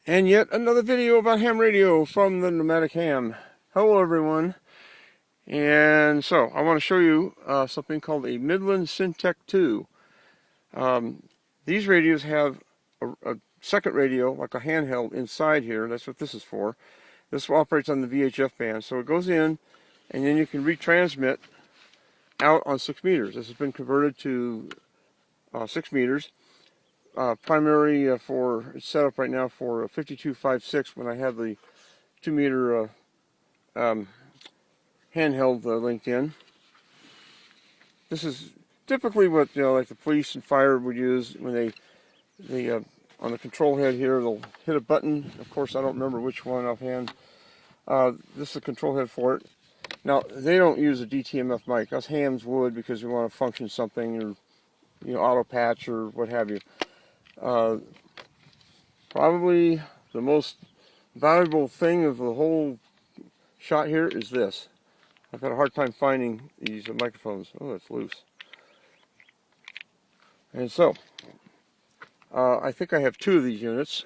And yet another video about ham radio from the Nomadic Ham. Hello everyone. And so I want to show you something called a Midland Syntek II. These radios have a second radio, like a handheld, inside here. That's what this is for. This operates on the VHF band. So it goes in, and then you can retransmit out on 6 meters. This has been converted to 6 meters. Primary for it's set up right now for 52.56 when I have the 2 meter handheld linked in. This is typically what like the police and fire would use when they on the control head here they'll hit a button. Of course, I don't remember which one offhand. This is the control head for it. Now they don't use a DTMF mic. Us hams would, because we want to function something, or auto patch or what have you. Probably the most valuable thing of the whole shot here is this. I've had a hard time finding these microphones. Oh, it's loose. And so, I think I have 2 of these units.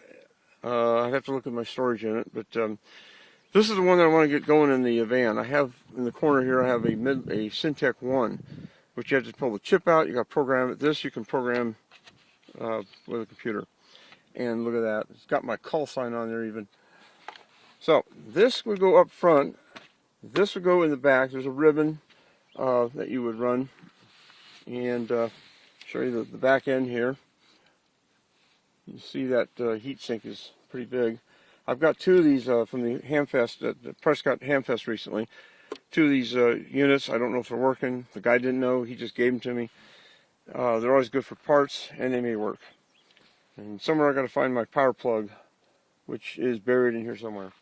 I'd have to look at my storage unit, but this is the one that I want to get going in the van. I have in the corner here, I have a Syntek I, which you have to pull the chip out. You got to program it. This you can program with a computer. And look at that, it's got my call sign on there even. So this would go up front, this would go in the back. There's a ribbon that you would run, and show you the back end here. You see that heat sink is pretty big. I've got 2 of these from the Hamfest, the Prescott Hamfest recently. 2 of these units. I don't know if they're working. The guy didn't know, he just gave them to me. They're always good for parts, and they may work. And somewhere I got to find my power plug, which is buried in here somewhere.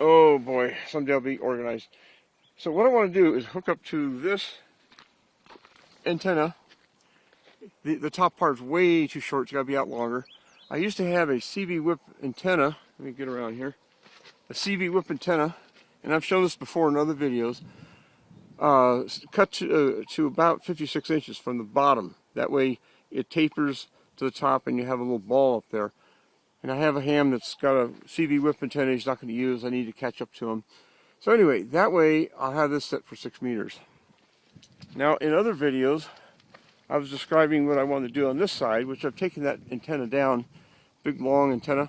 Oh boy, someday I'll be organized. So what I want to do is hook up to this antenna. The top part is way too short, it's got to be out longer. I used to have a CV whip antenna. Let me get around here. A CV whip antenna, and I've shown this before in other videos. Cut to about 56 inches from the bottom. That way it tapers to the top and you have a little ball up there. And I have a ham that's got a CV whip antenna he's not going to use. I need to catch up to him. So anyway, that way I'll have this set for 6 meters. Now in other videos I was describing what I wanted to do on this side, which I've taken that antenna down, big long antenna.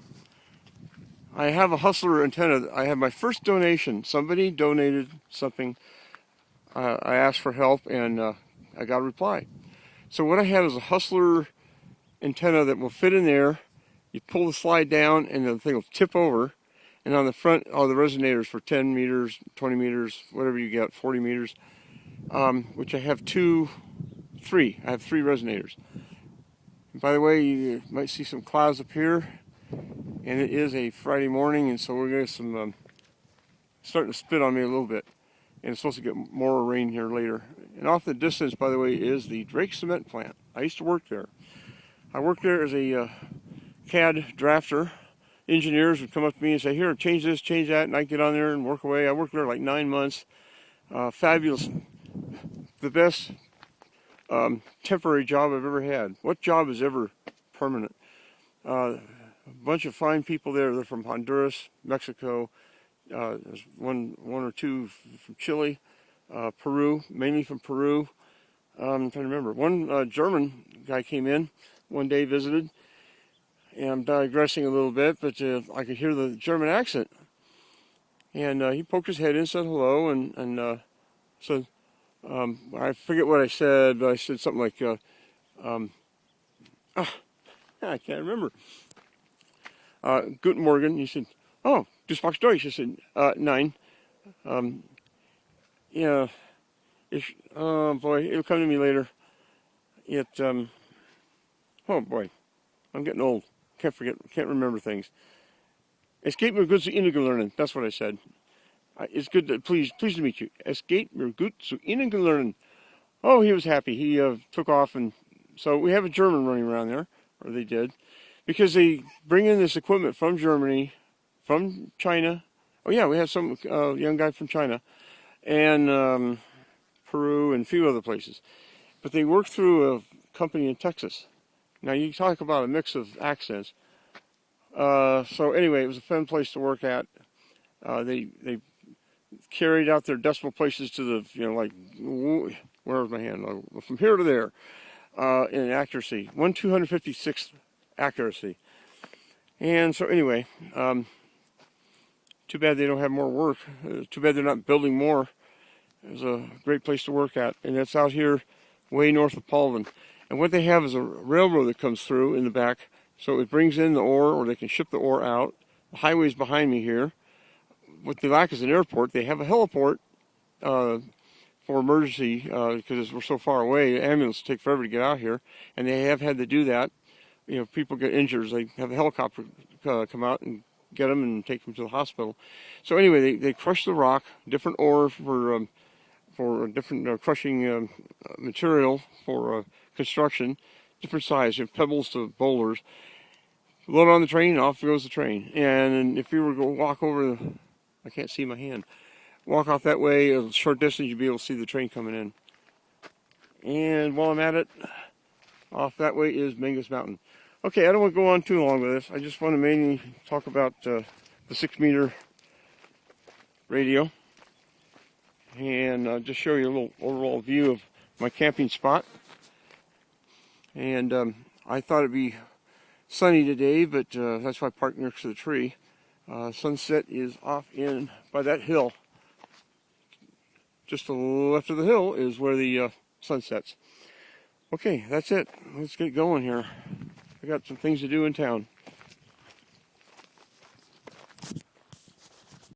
I have a Hustler antenna. I have my first donation. Somebody donated something. I asked for help, and I got a reply. So what I have is a Hustler antenna that will fit in there. You pull the slide down, and the thing will tip over. And on the front are the resonators for 10 meters, 20 meters, whatever you get, 40 meters, which I have 3. I have 3 resonators. And by the way, you might see some clouds up here, and it is a Friday morning, and so we're getting some starting to spit on me a little bit. And it's supposed to get more rain here later. And off the distance, by the way, is the Drake cement plant. I used to work there. I worked there as a CAD drafter. Engineers would come up to me and say, here, change this, change that, and I'd get on there and work away. I worked there like 9 months. Fabulous. The best temporary job I've ever had. What job is ever permanent? A bunch of fine people there. They're from Honduras, Mexico. There's one or 2 from Chile, Peru, mainly from Peru. I'm trying to remember. One German guy came in one day, visited, and I'm digressing a little bit, but I could hear the German accent. And he poked his head in, said hello, and said, I forget what I said, but I said something like, I can't remember. Guten Morgen. He said, oh, du sprichst Deutsch. I said, nein. Yeah, oh boy, it'll come to me later. Oh boy, I'm getting old. Can't remember things. Es geht mir gut zu Ihnen lernen. That's what I said. It's good to, pleased to meet you. Es geht mir gut zu Ihnen lernen. Oh, he was happy. He took off, and so we have a German running around there, or they did, because they bring in this equipment from Germany, from China. Oh yeah, we have some young guy from China, and Peru, and a few other places. But they work through a company in Texas. Now you talk about a mix of accents. So anyway, it was a fun place to work at. They carried out their decimal places to the, like, where's my hand? From here to there, in accuracy. 1/256th accuracy. And so anyway, too bad they don't have more work. Too bad they're not building more. It was a great place to work at. And it's out here way north of Palvin. And what they have is a railroad that comes through in the back. So it brings in the ore, or they can ship the ore out. The highway's behind me here. What they lack is an airport. They have a heliport for emergency, because we're so far away. Ambulance take forever to get out here. And they have had to do that. People get injured. They have a helicopter come out and get them and take them to the hospital. So anyway, they crush the rock, different ore for different crushing material for construction, different size, pebbles to boulders. Load on the train, off goes the train. And if you were to go walk over, I can't see my hand, walk off that way a short distance, you'd be able to see the train coming in. And while I'm at it, off that way is Mangus Mountain. Okay, I don't want to go on too long with this. I just want to mainly talk about the 6-meter radio. And just show you a little overall view of my camping spot. And I thought it'd be sunny today, but that's why I parked next to the tree. Sunset is off in by that hill. Just to the left of the hill is where the sun sets. Okay, that's it. Let's get going here. I got some things to do in town.